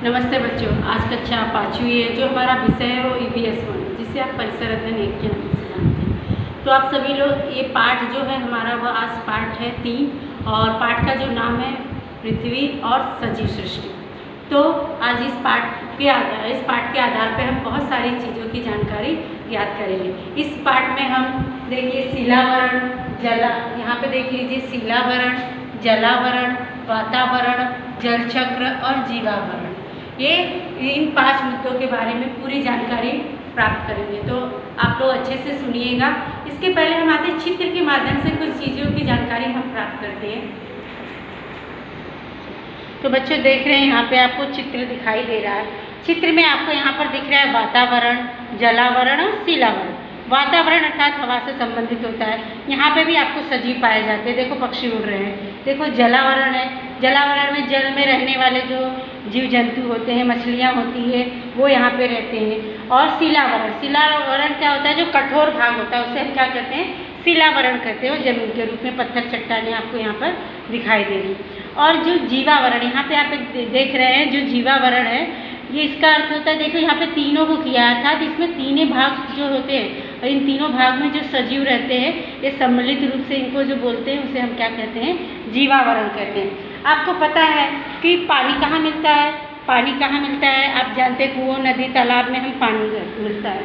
नमस्ते बच्चों, आज कक्षा 5वीं है। जो हमारा विषय है वो EVS 1, जिसे आप परिसर अध्ययन 1 के नाम से जानते हैं। तो आप सभी लोग ये पाठ जो है हमारा वो आज पाठ है 3 और पाठ का जो नाम है पृथ्वी और सजीव सृष्टि। तो आज इस पाठ के आधार पर हम बहुत सारी चीज़ों की जानकारी ज्ञात करेंगे। इस पाठ में हम देखिए शिलावरण, यहाँ पे देख लीजिए शिलावरण, जलावरण, वातावरण, जल चक्र और जीवावरण, ये इन 5 मुद्दों के बारे में पूरी जानकारी प्राप्त करेंगे। तो आप लोग अच्छे से सुनिएगा। इसके पहले हम आते चित्र के माध्यम से कुछ चीज़ों की जानकारी हम प्राप्त करते हैं। तो बच्चों देख रहे हैं यहाँ पे आपको चित्र दिखाई दे रहा है। चित्र में आपको यहाँ पर दिख रहा है वातावरण, जलावरण और शिलावरण। वातावरण अर्थात हवा से संबंधित होता है। यहाँ पे भी आपको सजीव पाए जाते हैं। देखो पक्षी उड़ रहे हैं। देखो जलावरण है, जलावरण में जल में रहने वाले जो जीव जंतु होते हैं, मछलियाँ होती है, वो यहाँ पे रहते हैं। और शिलावरण, शिलावरण क्या होता है? जो कठोर भाग होता है उसे हम क्या कहते हैं? शिलावरण कहते हैं। वो जमीन के रूप में पत्थर चट्टानें आपको यहाँ पर दिखाई दे रही। और जो जीवावरण, यहाँ पे आप देख रहे हैं जो जीवावरण है, ये इसका अर्थ होता है, देखो यहाँ पे तीनों को किया है, अर्थात इसमें तीनों भाग जो होते हैं और इन तीनों भाग में जो सजीव रहते हैं, ये सम्मिलित रूप से इनको जो बोलते हैं उसे हम क्या कहते हैं? जीवावरण कहते हैं। आपको पता है कि पानी कहाँ मिलता है? पानी कहाँ मिलता है? आप जानते हैं कुओं, नदी, तालाब में हम पानी मिलता है।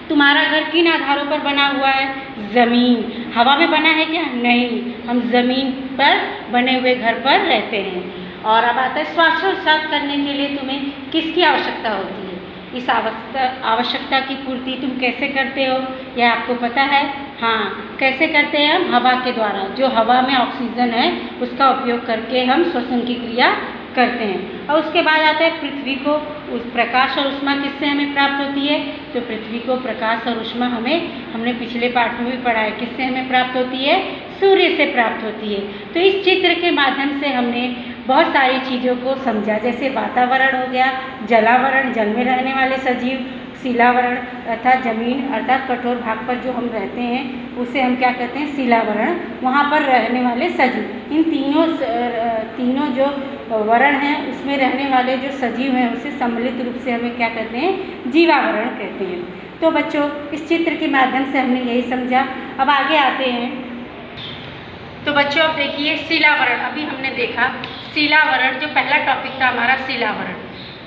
तुम्हारा घर किन आधारों पर बना हुआ है? ज़मीन। हवा में बना है क्या? नहीं, हम ज़मीन पर बने हुए घर पर रहते हैं। और अब आता है श्वासोच्छ्वास करने के लिए तुम्हें किसकी आवश्यकता होती है? इस आवश्यकता की पूर्ति तुम कैसे करते हो? यह आपको पता है? हाँ, कैसे करते हैं हम? हवा के द्वारा। जो हवा में ऑक्सीजन है उसका उपयोग करके हम श्वसन की क्रिया करते हैं। और उसके बाद आता है पृथ्वी को उस प्रकाश और ऊष्मा किससे हमें प्राप्त होती है? तो पृथ्वी को प्रकाश और ऊष्मा हमने पिछले पाठ में भी पढ़ा है। किससे हमें प्राप्त होती है? सूर्य से प्राप्त होती है। तो इस चित्र के माध्यम से हमने बहुत सारी चीज़ों को समझा, जैसे वातावरण हो गया, जलावरण जल में रहने वाले सजीव, शिलावरण अर्थात जमीन अर्थात कठोर भाग पर जो हम रहते हैं उसे हम क्या कहते हैं? शिलावरण, वहाँ पर रहने वाले सजीव। इन तीनों जो वर्ण हैं उसमें रहने वाले जो सजीव हैं उसे सम्मिलित रूप से हमें क्या कहते हैं? जीवावरण कहते हैं। तो बच्चों इस चित्र के माध्यम से हमने यही समझा। अब आगे आते हैं। तो बच्चों अब देखिए शिलावरण, अभी हमने देखा शिलावरण, जो पहला टॉपिक था हमारा शिलावरण।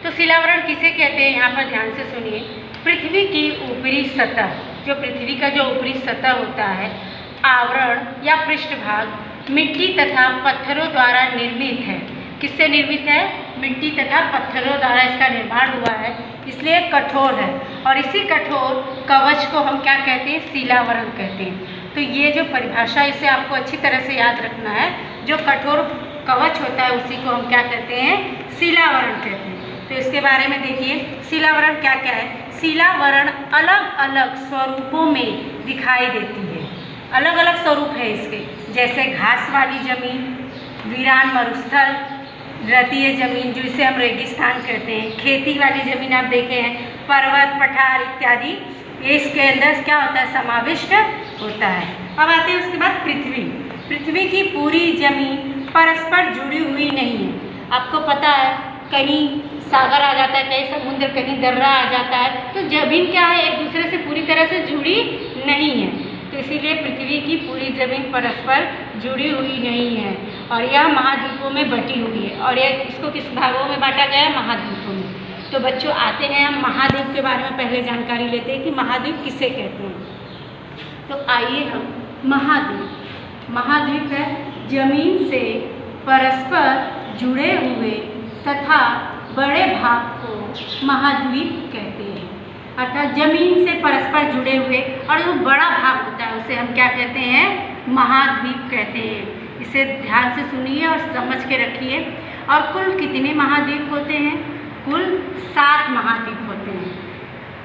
तो शिलावरण किसे कहते हैं? यहाँ पर ध्यान से सुनिए। पृथ्वी की ऊपरी सतह, जो पृथ्वी का जो ऊपरी सतह होता है, आवरण या पृष्ठभाग मिट्टी तथा पत्थरों द्वारा निर्मित है। किससे निर्मित है? मिट्टी तथा पत्थरों द्वारा इसका निर्माण हुआ है, इसलिए कठोर है। और इसी कठोर कवच को हम क्या कहते हैं? शिलावरण कहते हैं। तो ये जो परिभाषा, इसे आपको अच्छी तरह से याद रखना है। जो कठोर कवच होता है उसी को हम क्या कहते हैं? शिलावरण कहते हैं। तो इसके बारे में देखिए शिलावरण क्या क्या है। शिलावरण अलग अलग स्वरूपों में दिखाई देती है। अलग अलग स्वरूप है इसके, जैसे घास वाली जमीन, वीरान मरुस्थल, रतीय जमीन जो इसे हम रेगिस्तान कहते हैं, खेती वाली जमीन आप देखे हैं, पर्वत, पठार इत्यादि, ये इसके अंदर क्या होता है? समाविष्ट होता है। अब आते हैं उसके बाद पृथ्वी। पृथ्वी की पूरी जमीन परस्पर जुड़ी हुई नहीं है। आपको पता है कहीं सागर आ जाता है, कहीं समुद्र, कहीं दर्रा आ जाता है, तो जमीन क्या है? एक दूसरे से पूरी तरह से जुड़ी नहीं है। तो इसीलिए पृथ्वी की पूरी जमीन परस्पर जुड़ी हुई नहीं है और यह महाद्वीपों में बटी हुई है। और यह इसको किस भागों में बांटा गया है? महाद्वीपों में। तो बच्चों आते हैं हम महाद्वीप के बारे में पहले जानकारी लेते हैं कि महाद्वीप किसे कहते हैं। तो आइए हम महाद्वीप है जमीन से परस्पर जुड़े हुए तथा बड़े भाग को महाद्वीप कहते हैं। अर्थात जमीन से परस्पर जुड़े हुए और जो बड़ा भाग होता है उसे हम क्या कहते हैं? महाद्वीप कहते हैं। इसे ध्यान से सुनिए और समझ के रखिए। और कुल कितने महाद्वीप होते हैं? कुल 7 महाद्वीप होते हैं।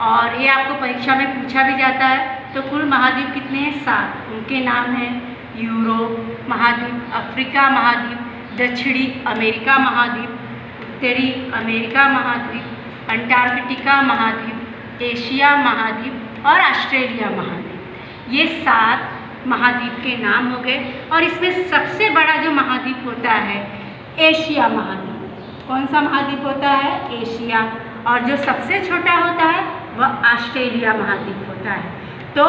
और ये आपको परीक्षा में पूछा भी जाता है। तो कुल महाद्वीप कितने हैं? 7। उनके नाम हैं यूरोप महाद्वीप, अफ्रीका महाद्वीप, दक्षिणी अमेरिका महाद्वीप, उत्तरी अमेरिका महाद्वीप, अंटार्कटिका महाद्वीप, एशिया महाद्वीप और ऑस्ट्रेलिया महाद्वीप। ये 7 महाद्वीप के नाम हो गए। और इसमें सबसे बड़ा जो महाद्वीप होता है एशिया महाद्वीप। कौन सा महाद्वीप होता है? एशिया। और जो सबसे छोटा होता है वह ऑस्ट्रेलिया महाद्वीप होता है। तो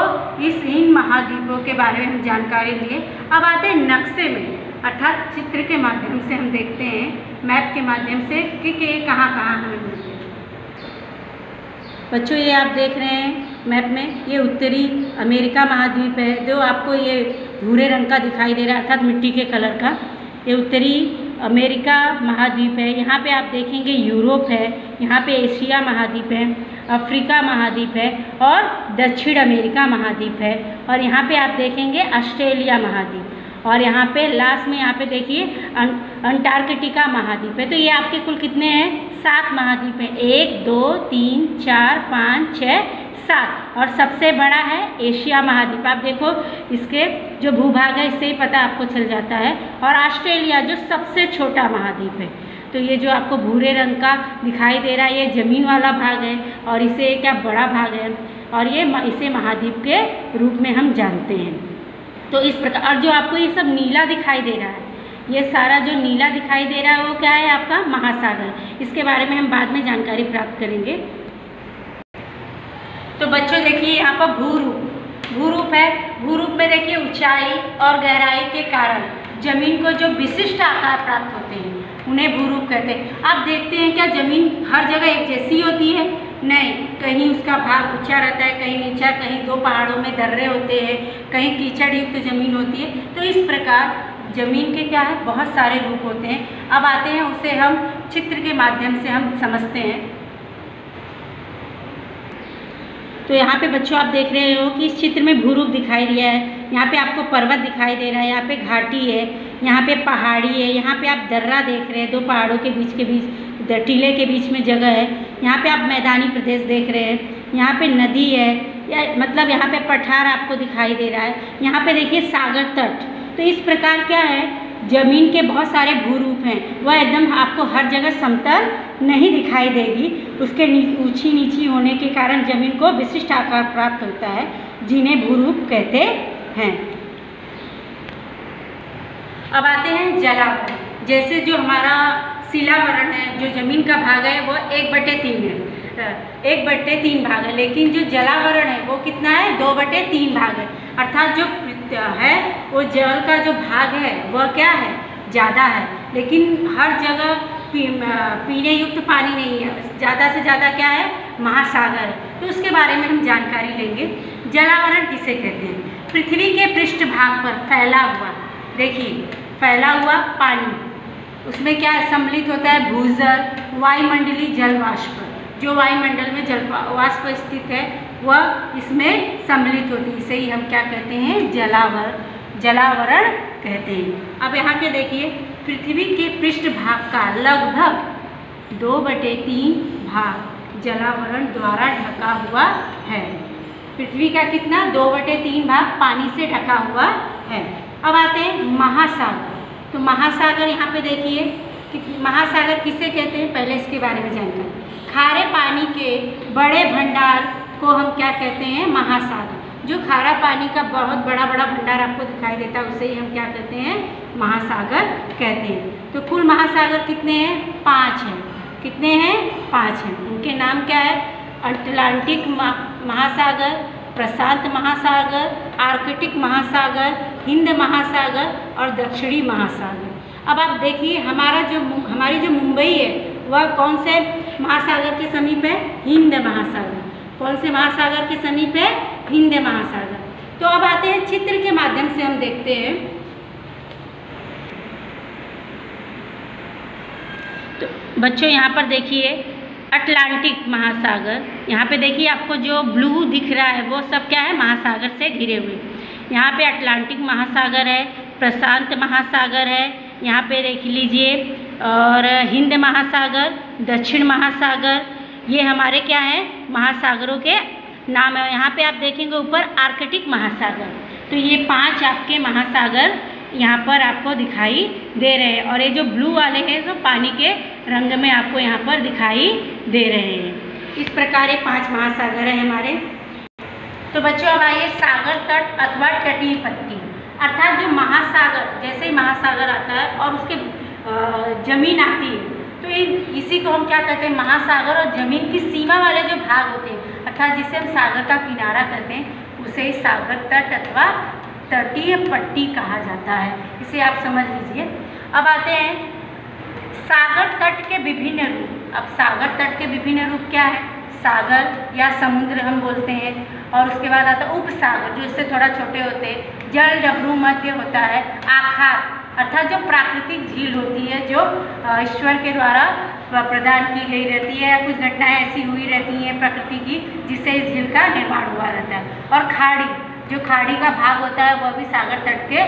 इन महाद्वीपों के बारे में हम जानकारी लिए। अब आते हैं नक्शे में, अर्थात चित्र के माध्यम से हम देखते हैं, मैप के माध्यम से कि कहाँ कहाँ हमें मिलते हैं। बच्चों ये आप देख रहे हैं मैप में, ये उत्तरी अमेरिका महाद्वीप है जो आपको ये भूरे रंग का दिखाई दे रहा है, अर्थात मिट्टी के कलर का। ये उत्तरी अमेरिका महाद्वीप है। यहाँ पे आप देखेंगे यूरोप है, यहाँ पे एशिया महाद्वीप है, अफ्रीका महाद्वीप है और दक्षिण अमेरिका महाद्वीप है। और यहाँ पे आप देखेंगे ऑस्ट्रेलिया महाद्वीप। और यहाँ पे लास्ट में यहाँ पे देखिए अंटार्कटिका महाद्वीप है। तो ये आपके कुल कितने हैं? 7 महाद्वीप हैं। 1 2 3 4 5 6 7। और सबसे बड़ा है एशिया महाद्वीप। आप देखो इसके जो भूभाग है इससे ही पता आपको चल जाता है। और ऑस्ट्रेलिया जो सबसे छोटा महाद्वीप है। तो ये जो आपको भूरे रंग का दिखाई दे रहा है ये ज़मीन वाला भाग है और इसे क्या बड़ा भाग है और ये इसे महाद्वीप के रूप में हम जानते हैं। तो इस प्रकार, और जो आपको ये सब नीला दिखाई दे रहा है, ये सारा जो नीला दिखाई दे रहा है वो क्या है? आपका महासागर। इसके बारे में हम बाद में जानकारी प्राप्त करेंगे। तो बच्चों देखिए यहाँ पर भूरूप है। भूरूप में देखिए ऊंचाई और गहराई के कारण जमीन को जो विशिष्ट आकार प्राप्त होते हैं उन्हें भूरूप कहते हैं। आप देखते हैं क्या जमीन हर जगह एक जैसी होती है? नहीं, कहीं उसका भाग ऊंचा रहता है, कहीं नीचा, कहीं 2 पहाड़ों में दर्रे होते हैं, कहीं कीचड़ युक्त जमीन होती है। तो इस प्रकार जमीन के क्या है? बहुत सारे रूप होते हैं। अब आते हैं उसे हम चित्र के माध्यम से हम समझते हैं। तो यहाँ पे बच्चों आप देख रहे हो कि इस चित्र में भूरूप दिखाई दिया है। यहाँ पे आपको पर्वत दिखाई दे रहा है, यहाँ पे घाटी है, यहाँ पे पहाड़ी है, यहाँ पे आप दर्रा देख रहे हैं, 2 पहाड़ों के बीच टीले के बीच में जगह है। यहाँ पे आप मैदानी प्रदेश देख रहे हैं, यहाँ पे नदी है, या मतलब यहाँ पे पठार आपको दिखाई दे रहा है। यहाँ पे देखिए सागर तट। तो इस प्रकार क्या है? जमीन के बहुत सारे भूरूप हैं। वह एकदम आपको हर जगह समतल नहीं दिखाई देगी। उसके ऊंची नीची होने के कारण जमीन को विशिष्ट आकार प्राप्त होता है, जिन्हें भूरूप कहते हैं। अब आते हैं जलावरण। जैसे जो हमारा शिलावरण है, जो जमीन का भाग है वो 1/3 है, 1/3 भाग है। लेकिन जो जलावरण है वो कितना है? 2/3 भाग है। अर्थात जो है वो जल का जो भाग है वह क्या है? ज़्यादा है। लेकिन हर जगह पीने युक्त पानी नहीं है, ज़्यादा से ज़्यादा क्या है? महासागर है। तो उसके बारे में हम जानकारी लेंगे। जलावरण किसे कहते हैं? पृथ्वी के पृष्ठ भाग पर फैला हुआ, देखिए फैला हुआ पानी, उसमें क्या सम्मिलित होता है? भूजल, वायुमंडलीय जल वाष्प। जो वायुमंडल में जल वाष्प स्थित है वह इसमें सम्मिलित होती है। इसे ही हम क्या कहते हैं? जलावरण कहते हैं। अब यहाँ पे देखिए पृथ्वी के पृष्ठ भाग का लगभग 2/3 भाग जलावरण द्वारा ढका हुआ है। पृथ्वी का कितना? 2/3 भाग पानी से ढका हुआ है। अब आते हैं महासागर। तो महासागर यहाँ पे देखिए कि महासागर किसे कहते हैं? पहले इसके बारे में जानकारी। खारे पानी के बड़े भंडार को हम क्या कहते हैं? महासागर। जो खारा पानी का बहुत बड़ा भंडार आपको दिखाई देता है उसे ही हम क्या कहते हैं? महासागर कहते हैं। तो कुल महासागर कितने हैं? 5 हैं। कितने हैं? 5 हैं। उनके नाम क्या है? अटलांटिक महासागर, प्रशांत महासागर, आर्कटिक महासागर, हिंद महासागर और दक्षिणी महासागर। अब आप देखिए हमारी जो मुंबई है वह कौन से महासागर के समीप है? हिंद महासागर। कौन से महासागर के समीप है? हिंद महासागर। तो अब आते हैं चित्र के माध्यम से हम देखते हैं। तो बच्चों यहाँ पर देखिए अटलांटिक महासागर, यहाँ पे देखिए आपको जो ब्लू दिख रहा है वो सब क्या है? महासागर से घिरे हुए। यहाँ पे अटलांटिक महासागर है, प्रशांत महासागर है, यहाँ पे देख लीजिए, और हिंद महासागर, दक्षिण महासागर, ये हमारे क्या है? महासागरों के नाम है। यहाँ पे आप देखेंगे ऊपर आर्कटिक महासागर। तो ये 5 आपके महासागर यहाँ पर आपको दिखाई दे रहे हैं। और ये जो ब्लू वाले हैं जो पानी के रंग में आपको यहाँ पर दिखाई दे रहे हैं। इस प्रकार ये 5 महासागर हैं हमारे। तो बच्चों अब आइए सागर तट अथवा तटीय पट्टी, अर्थात जो महासागर, जैसे ही महासागर आता है और उसके जमीन आती है तो इसी को हम क्या कहते हैं, महासागर और जमीन की सीमा वाले जो भाग होते हैं, अर्थात जिसे हम सागर का किनारा कहते हैं, उसे ही सागर तट अथवा तटीय पट्टी कहा जाता है। इसे आप समझ लीजिए। अब आते हैं सागर तट के विभिन्न रूप। अब सागर तट के विभिन्न रूप क्या है? सागर या समुद्र हम बोलते हैं, और उसके बाद आता है उपसागर जो इससे थोड़ा छोटे होते हैं, जल डमरू मध्य होता है, आखात अर्थात जो प्राकृतिक झील होती है जो ईश्वर के द्वारा प्रदान की गई रहती है, या कुछ घटनाएं ऐसी हुई रहती हैं प्रकृति की जिससे इस झील का निर्माण हुआ रहता है। और खाड़ी, जो खाड़ी का भाग होता है वह भी सागर तट के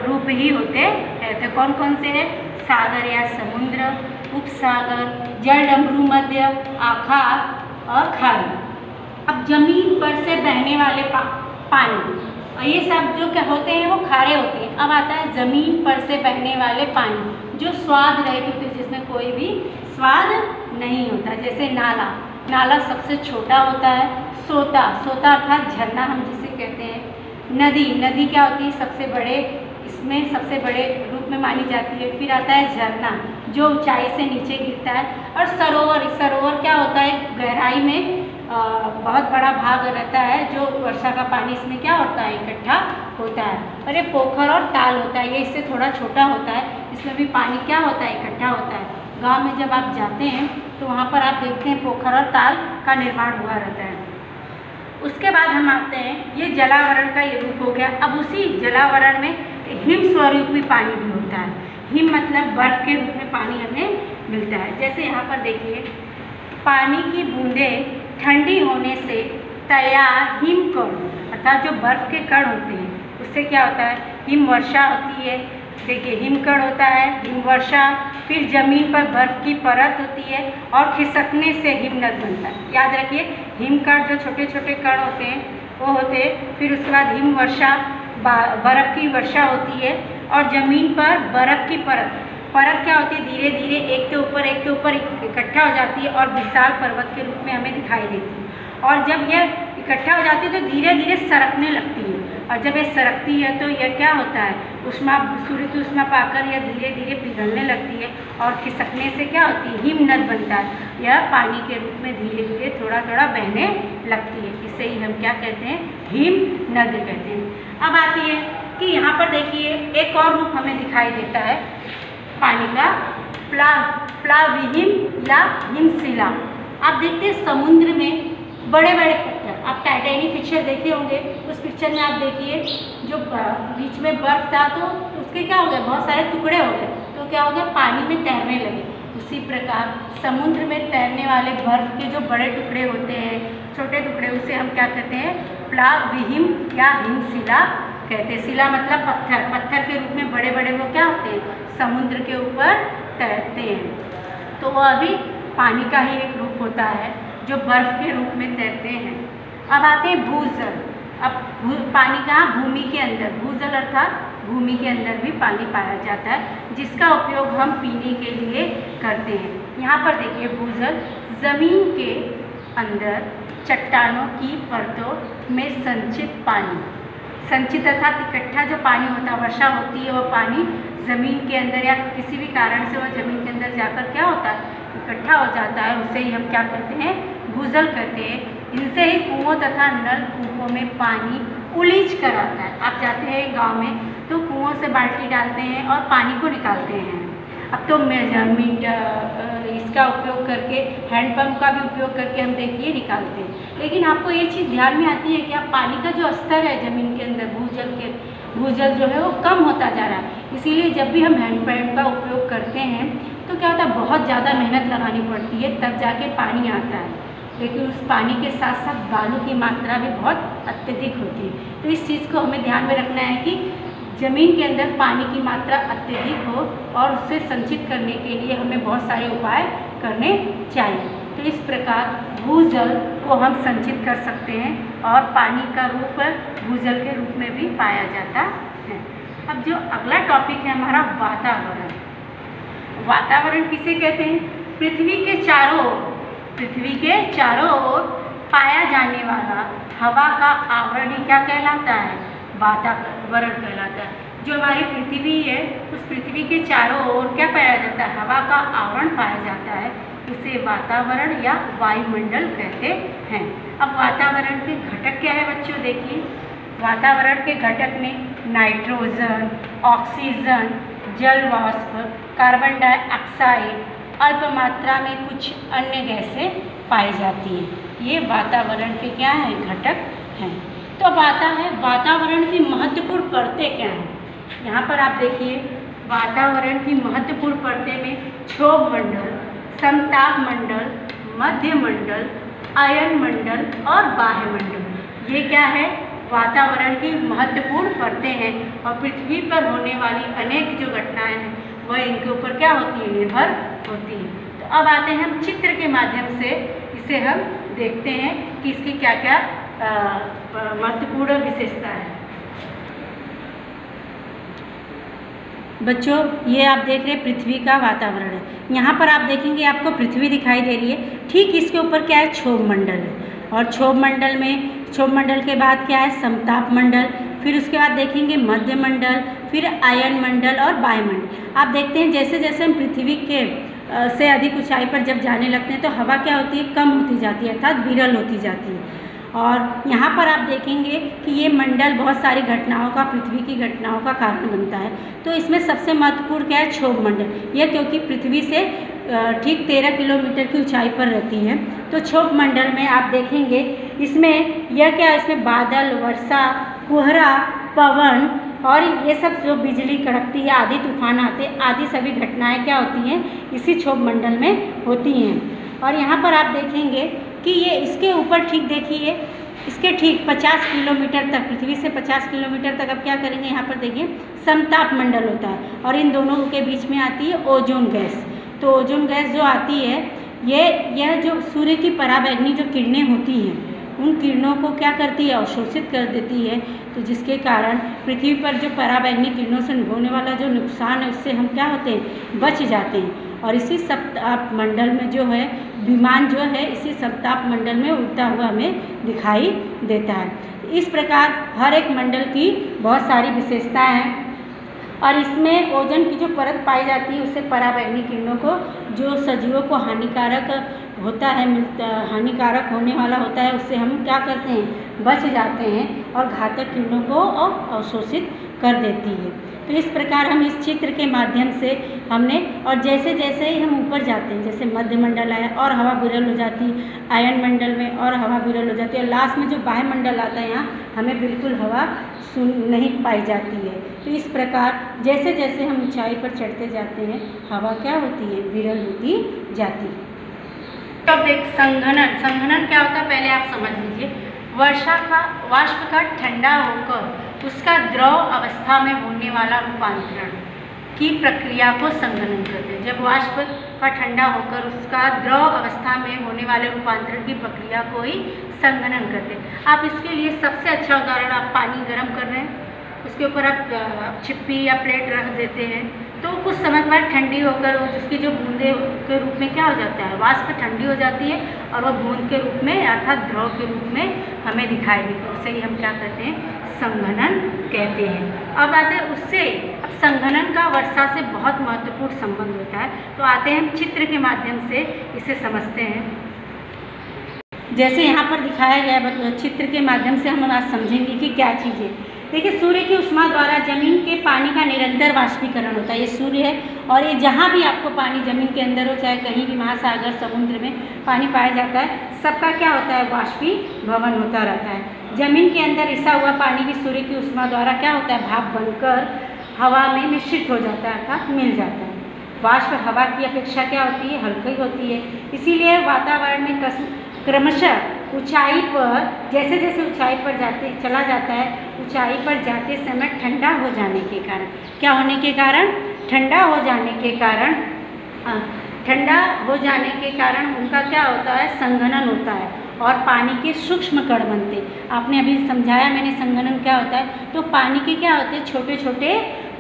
रूप ही होते हैं। तो कौन कौन से हैं? सागर या समुद्र, उपसागर, जल डमरू मध्य, आखात और खाड़ी। अब जमीन पर से बहने वाले पानी, और ये सब जो क्या होते हैं वो खारे होते हैं। अब आता है जमीन पर से बहने वाले पानी जो स्वाद रहित होते हैं, जिसमें कोई भी स्वाद नहीं होता, जैसे नाला। नाला सबसे छोटा होता है। सोता, सोता अर्थात झरना हम जिसे कहते हैं। नदी, नदी क्या होती है? सबसे बड़े, इसमें सबसे बड़े रूप में मानी जाती है। फिर आता है झरना जो ऊंचाई से नीचे गिरता है। और सरोवर, सरोवर क्या होता है? गहराई में बहुत बड़ा भाग रहता है, जो वर्षा का पानी इसमें क्या होता है? इकट्ठा होता है। और ये पोखर और ताल होता है, ये इससे थोड़ा छोटा होता है, इसमें भी पानी क्या होता है? इकट्ठा होता है। गांव में जब आप जाते हैं तो वहाँ पर आप देखते हैं पोखर और ताल का निर्माण हुआ रहता है। उसके बाद हम आते हैं, ये जलावरण का ये रूप हो गया। अब उसी जलावरण में हिम स्वरूपी पानी भी होता है। हिम मतलब बर्फ के रूप में पानी हमें मिलता है। जैसे यहाँ पर देखिए, पानी की बूंदें ठंडी होने से तैयार हिमकण अर्थात जो बर्फ के कण होते हैं उससे क्या होता है? हिम वर्षा होती है। देखिए, हिमकण होता है, हिमवर्षा, फिर जमीन पर बर्फ की परत होती है और खिसकने से हिमनद बनता है। याद रखिए, हिमकण जो छोटे छोटे कण होते हैं वो होते हैं। फिर उसके बाद हिमवर्षा, बर्फ की वर्षा होती है, और जमीन पर बर्फ की परत, परत क्या होती है? धीरे धीरे एक के ऊपर इकट्ठा हो जाती है और विशाल पर्वत के रूप में हमें दिखाई देती है। और जब यह इकट्ठा हो जाती है तो धीरे धीरे सरकने लगती है, और जब ये सरकती है तो यह क्या होता है? ऊष्मा, सूर्य की ऊष्मा पाकर यह धीरे धीरे पिघलने लगती है और खिसकने से क्या होती है? हिमनद बनता है। यह पानी के रूप में धीरे धीरे थोड़ा थोड़ा बहने लगती है। इसे ही हम क्या कहते हैं? हिमनद कहते हैं। अब आती है कि यहाँ पर देखिए एक और रूप हमें दिखाई देता है पानी का, प्लाविहिम या हिमशिला। आप देखते हैं समुद्र में बड़े बड़े पत्थर, आप टाइटैनिक पिक्चर देखे होंगे, उस पिक्चर में आप देखिए जो बीच में बर्फ था तो उसके क्या हो गए? बहुत सारे टुकड़े हो गए, तो क्या हो गया? पानी में तैरने लगे। उसी प्रकार समुद्र में तैरने वाले बर्फ के जो बड़े टुकड़े होते हैं, छोटे टुकड़े, उसे हम क्या कहते हैं? प्लाविहिम या हिमशिला कहते हैं। शिला मतलब पत्थर, पत्थर के रूप में बड़े बड़े वो क्या होते हैं? समुद्र के ऊपर तैरते हैं। तो वह भी पानी का ही एक रूप होता है जो बर्फ के रूप में तैरते हैं। अब आते हैं भूजल। अब पानी कहाँ? भूमि के अंदर। भूजल अर्थात भूमि के अंदर भी पानी पाया जाता है, जिसका उपयोग हम पीने के लिए करते हैं। यहाँ पर देखिए, भूजल जमीन के अंदर चट्टानों की परतों में संचित पानी, संचित अर्थात इकट्ठा जो पानी होता है, वर्षा होती है, वह पानी ज़मीन के अंदर या किसी भी कारण से वह ज़मीन के अंदर जाकर क्या होता है? इकट्ठा हो जाता है। उसे ही हम क्या कहते हैं? भूजल कहते हैं। इनसे ही कुओं तथा नल कूपों में पानी उलीच कर आता है। आप जाते हैं गांव में तो कुओं से बाल्टी डालते हैं और पानी को निकालते हैं। अब तो मेजरमेंट इसका उपयोग करके, हैंडपम्प का भी उपयोग करके हम देखिए निकालते हैं। लेकिन आपको ये चीज़ ध्यान में आती है कि आप पानी का जो स्तर है ज़मीन के अंदर, भूजल जो है वो कम होता जा रहा है। इसीलिए जब भी हम हैंडपम्प का उपयोग करते हैं तो क्या होता है? बहुत ज़्यादा मेहनत लगानी पड़ती है, तब जाके पानी आता है। लेकिन उस पानी के साथ साथ बालू की मात्रा भी बहुत अत्यधिक होती है। तो इस चीज़ को हमें ध्यान में रखना है कि ज़मीन के अंदर पानी की मात्रा अत्यधिक हो और उसे संचित करने के लिए हमें बहुत सारे उपाय करने चाहिए। तो इस प्रकार भूजल को हम संचित कर सकते हैं और पानी का रूप भूजल के रूप में भी पाया जाता है। अब जो अगला टॉपिक है हमारा वातावरण। वातावरण किसे कहते हैं? पृथ्वी के चारों ओर पाया जाने वाला हवा का आवरण ही क्या कहलाता है? वातावरण कहलाता है। जो हमारी पृथ्वी है उस पृथ्वी के चारों ओर क्या पाया जाता है, हवा का आवरण पाया जाता है, उसे वातावरण या वायुमंडल कहते हैं। अब वातावरण के घटक क्या है बच्चों, देखिए वातावरण के घटक में नाइट्रोजन, ऑक्सीजन, जल वाष्प, कार्बन डाइऑक्साइड, अल्प मात्रा में कुछ अन्य गैसें पाई जाती हैं। ये वातावरण के क्या हैं, घटक हैं। तो अब आता है वातावरण की महत्वपूर्ण परतें क्या हैं। यहाँ पर आप देखिए वातावरण की महत्वपूर्ण परतें में क्षोभ मंडल, समताप मंडल, मध्य मंडल, आयन मंडल और बाह्य मंडल, ये क्या है, वातावरण की महत्वपूर्ण परतें हैं। और पृथ्वी पर होने वाली अनेक जो घटनाएं हैं वह इनके ऊपर क्या होती है, निर्भर होती है। तो अब आते हैं हम चित्र के माध्यम से इसे हम देखते हैं कि इसकी क्या क्या महत्वपूर्ण विशेषता है। बच्चों ये आप देख रहे हैं पृथ्वी का वातावरण है। यहाँ पर आप देखेंगे आपको पृथ्वी दिखाई दे रही है, ठीक इसके ऊपर क्या है, क्षोभ मंडल है। और क्षोभ मंडल के बाद क्या है, समताप मंडल, फिर उसके बाद देखेंगे मध्य मंडल, फिर आयन मंडल और वायुमंडल। आप देखते हैं जैसे जैसे हम पृथ्वी के से अधिक ऊंचाई पर जब जाने लगते हैं तो हवा क्या होती है, कम होती जाती है, अर्थात विरल होती जाती है। और यहाँ पर आप देखेंगे कि ये मंडल बहुत सारी घटनाओं का, पृथ्वी की घटनाओं का कारण बनता है। तो इसमें सबसे महत्वपूर्ण क्या है, क्षोभ मंडल। यह क्योंकि पृथ्वी से ठीक 13 किलोमीटर की ऊंचाई पर रहती है। तो क्षोभ मंडल में आप देखेंगे इसमें यह क्या है, इसमें बादल, वर्षा, कोहरा, पवन और ये सब जो बिजली कड़कती है, आदि तूफान आते, आदि सभी घटनाएं क्या होती हैं, इसी क्षोभ मंडल में होती हैं। और यहाँ पर आप देखेंगे कि ये इसके ऊपर ठीक देखिए, इसके ठीक 50 किलोमीटर तक, पृथ्वी से 50 किलोमीटर तक अब क्या करेंगे, यहाँ पर देखिए समताप मंडल होता है और इन दोनों के बीच में आती है ओजोन गैस। तो ओजोन गैस जो आती है यह जो सूर्य की पराबैंगनी जो किरणें होती हैं उन किरणों को क्या करती है, अवशोषित कर देती है। तो जिसके कारण पृथ्वी पर जो पराबैंगनी किरणों से होने वाला जो नुकसान है उससे हम क्या होते हैं, बच जाते हैं। और इसी सप्ताप मंडल में जो है विमान जो है इसी सप्ताप मंडल में उड़ता हुआ हमें दिखाई देता है। इस प्रकार हर एक मंडल की बहुत सारी विशेषताएं हैं और इसमें ओजोन की जो परत पाई जाती है उससे पराबैंगनी किरणों को, जो सजीवों को हानिकारक होता है, हानिकारक होने वाला होता है, उससे हम क्या करते हैं, बच जाते हैं और घातक किरणों को अवशोषित कर देती है। तो इस प्रकार हम इस चित्र के माध्यम से हमने, और जैसे जैसे ही हम ऊपर जाते हैं, जैसे मध्य मंडल आया और हवा विरल हो जाती है, आयन मंडल में और हवा विरल हो जाती है, और लास्ट में जो बाह्य मंडल आता है यहाँ हमें बिल्कुल हवा नहीं पाई जाती है। तो इस प्रकार जैसे जैसे हम ऊंचाई पर चढ़ते जाते हैं हवा क्या होती है, विरल होती जाती है। अब एक संघनन क्या होता है पहले आप समझ लीजिए। वर्षा का वाष्प का ठंडा होकर उसका द्रव अवस्था में होने वाला रूपांतरण की प्रक्रिया को संघनन कहते हैं। जब वाष्प का ठंडा होकर उसका द्रव अवस्था में होने वाले रूपांतरण की प्रक्रिया को ही संघनन कहते हैं। आप इसके लिए सबसे अच्छा उदाहरण, आप पानी गर्म कर रहे हैं, उसके ऊपर आप छिप्पी या प्लेट रख देते हैं तो कुछ समय बाद ठंडी होकर उसकी जो बूंदे के रूप में क्या हो जाता है, वाष्प ठंडी हो जाती है और वह बूंद के रूप में अर्थात द्रव के रूप में हमें दिखाई देती है। उसे ही हम क्या कहते हैं, संघनन कहते हैं। अब आते हैं उससे, अब संघनन का वर्षा से बहुत महत्वपूर्ण संबंध होता है। तो आते हैं हम चित्र के माध्यम से इसे समझते हैं। जैसे यहाँ पर दिखाया गया चित्र के माध्यम से हम आज समझेंगे कि क्या चीज़ है। देखिए सूर्य की उष्मा द्वारा जमीन के पानी का निरंतर वाष्पीकरण होता है। ये सूर्य है और ये जहाँ भी आपको पानी जमीन के अंदर हो, चाहे कहीं भी महासागर समुद्र में पानी पाया जाता है, सबका क्या होता है, वाष्पीभवन होता रहता है। जमीन के अंदर रिसा हुआ पानी भी सूर्य की उष्मा द्वारा क्या होता है, भाप बनकर हवा में मिश्रित हो जाता है अर्थात मिल जाता है। वाष्प हवा की अपेक्षा क्या होती है, हल्की होती है। इसीलिए वातावरण में क्रमशः ऊंचाई पर जैसे जैसे ऊंचाई पर चला जाता है, ऊंचाई पर जाते समय ठंडा हो जाने के कारण, क्या होने के कारण, ठंडा हो जाने के कारण उनका क्या होता है, संघनन होता है और पानी के सूक्ष्म कण बनते हैं। आपने अभी समझाया मैंने संघनन क्या होता है। तो पानी के क्या होते हैं, छोटे छोटे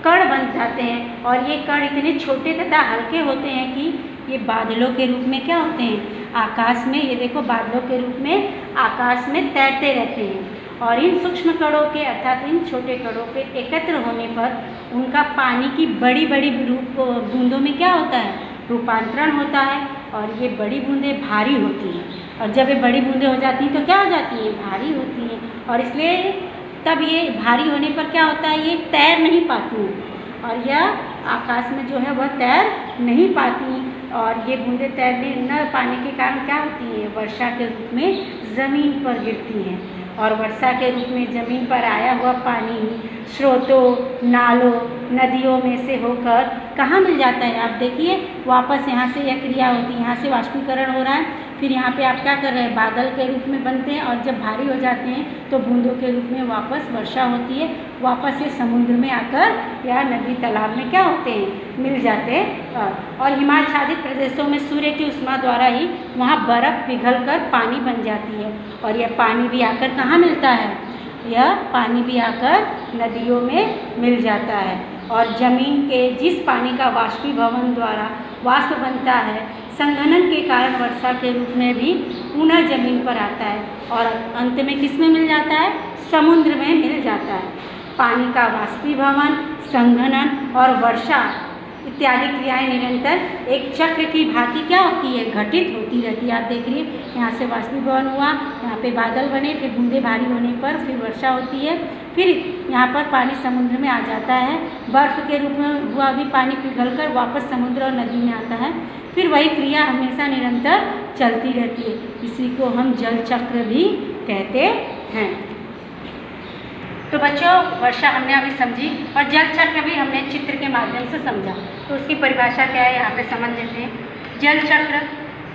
कण बन जाते हैं और ये कण इतने छोटे तथा हल्के होते हैं कि ये बादलों के रूप में क्या होते हैं, आकाश में, ये देखो बादलों के रूप में आकाश में तैरते रहते हैं। और इन सूक्ष्म कणों के अर्थात इन छोटे कणों के एकत्र होने पर उनका पानी की बड़ी बड़ी बूंदों में क्या होता है, रूपांतरण होता है और ये बड़ी बूंदें भारी होती हैं। और जब ये बड़ी बूंदें हो जाती हैं तो क्या हो जाती हैं, भारी होती हैं। और इसलिए तब ये भारी होने पर क्या होता है, ये तैर नहीं पाती हैं और यह आकाश में जो है वह तैर नहीं पाती। और ये बूंदें तैरने न पाने के कारण क्या होती हैं, वर्षा के रूप में ज़मीन पर गिरती हैं। और वर्षा के रूप में ज़मीन पर आया हुआ पानी स्रोतों, नालों, नदियों में से होकर कहाँ मिल जाता है, आप देखिए वापस यहाँ से यह क्रिया होती है, यहाँ से वाष्पीकरण हो रहा है, फिर यहाँ पे आप क्या कर रहे हैं, बादल के रूप में बनते हैं और जब भारी हो जाते हैं तो बूंदों के रूप में वापस वर्षा होती है, वापस ये समुद्र में आकर या नदी तालाब में क्या होते हैं, मिल जाते हैं। और हिमाच्छादित प्रदेशों में सूर्य की उष्मा द्वारा ही वहाँ बर्फ़ पिघलकर पानी बन जाती है और यह पानी भी आकर कहाँ मिलता है, यह पानी भी आकर नदियों में मिल जाता है। और ज़मीन के जिस पानी का वाष्पीभवन द्वारा वाष्प बनता है, संघनन के कारण वर्षा के रूप में भी पुनः जमीन पर आता है और अंत में किस में मिल जाता है, समुद्र में मिल जाता है। पानी का वाष्पीभवन, संघनन और वर्षा इत्यादि क्रियाएं निरंतर एक चक्र की भांति क्या होती है, घटित होती रहती है। आप देख रही है यहाँ से वाष्पीभवन हुआ, यहाँ पे बादल बने, फिर बूंदे भारी होने पर फिर वर्षा होती है, फिर यहाँ पर पानी समुद्र में आ जाता है, बर्फ़ के रूप में हुआ भी पानी पिघलकर वापस समुद्र और नदी में आता है, फिर वही क्रिया हमेशा निरंतर चलती रहती है। इसी को हम जल चक्र भी कहते हैं। तो बच्चों वर्षा हमने अभी समझी और जल चक्र भी हमने चित्र के माध्यम से समझा। तो उसकी परिभाषा क्या है यहाँ पे समझ लेते हैं। जल चक्र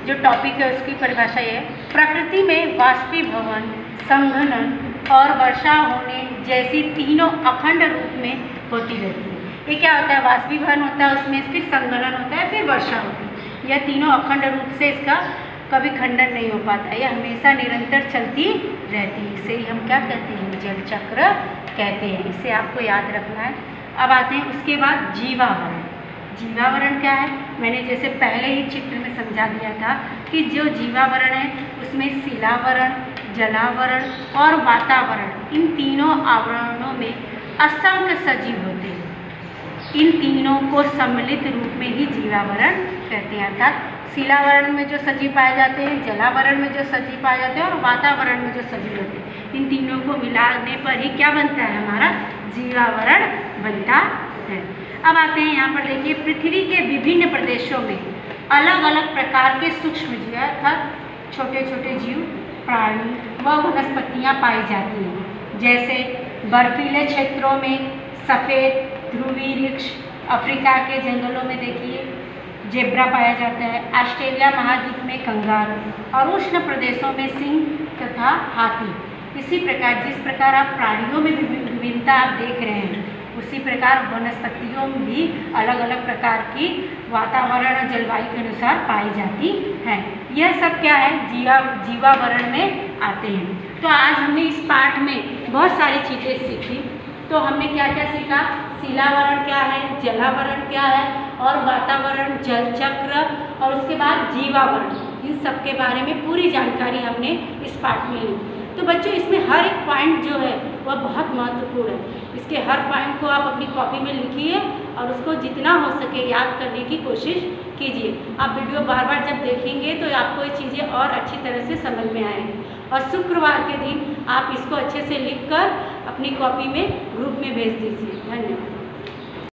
जो टॉपिक है उसकी परिभाषा ये है, प्रकृति में वाष्पीभवन, संघनन और वर्षा होने जैसी तीनों अखंड रूप में होती रहती है। ये क्या होता है, वाष्पीभवन होता है, उसमें फिर संघनन होता है, फिर वर्षा होती है। यह तीनों अखंड रूप से इसका कभी खंडन नहीं हो पाता, यह हमेशा निरंतर चलती रहती है। इसे ही हम क्या कहते हैं, जल चक्र कहते हैं। इसे आपको याद रखना है। अब आते हैं उसके बाद जीवावरण। जीवावरण क्या है, मैंने जैसे पहले ही चित्र में समझा दिया था कि जो जीवावरण है उसमें शिलावरण, जलावरण और वातावरण, इन तीनों आवरणों में असंख्य सजीव होते हैं। इन तीनों को सम्मिलित रूप में ही जीवावरण कहते हैं। अर्थात शिलावरण में जो सजीव पाए जाते हैं, जलावरण में जो सजीव पाए जाते हैं और वातावरण में जो सजीव होते हैं, इन तीनों को मिलाने पर ही क्या बनता है, हमारा जीवावरण बनता है। अब आते हैं यहाँ पर देखिए, पृथ्वी के विभिन्न प्रदेशों में अलग अलग प्रकार के सूक्ष्म जीव अर्थात छोटे छोटे जीव, प्राणी व वनस्पतियाँ पाई जाती हैं। जैसे बर्फीले क्षेत्रों में सफ़ेद ध्रुवी वृक्ष, अफ्रीका के जंगलों में देखिए जेब्रा पाया जाता है, ऑस्ट्रेलिया महाद्वीप में कंगारू और उष्ण प्रदेशों में सिंह तथा हाथी। इसी प्रकार जिस प्रकार आप प्राणियों में विभिन्नता आप देख रहे हैं, उसी प्रकार वनस्पतियों में भी अलग अलग प्रकार की वातावरण और जलवायु के अनुसार पाई जाती हैं। यह सब क्या है, जीवावरण में आते हैं। तो आज हमने इस पाठ में बहुत सारी चीज़ें सीखी। तो हमने क्या क्या सीखा, शिलावरण क्या है, जलावरण क्या है और वातावरण, जल चक्र और उसके बाद जीवावरण, इन सब के बारे में पूरी जानकारी हमने इस पाठ में ली। तो बच्चों इसमें हर एक पॉइंट जो है वह बहुत महत्वपूर्ण है। इसके हर पॉइंट को आप अपनी कॉपी में लिखिए और उसको जितना हो सके याद करने की कोशिश कीजिए। आप वीडियो बार बार जब देखेंगे तो आपको ये चीज़ें और अच्छी तरह से समझ में आएंगी। और शुक्रवार के दिन आप इसको अच्छे से लिखकर अपनी कॉपी में ग्रुप में भेज दीजिए। धन्यवाद।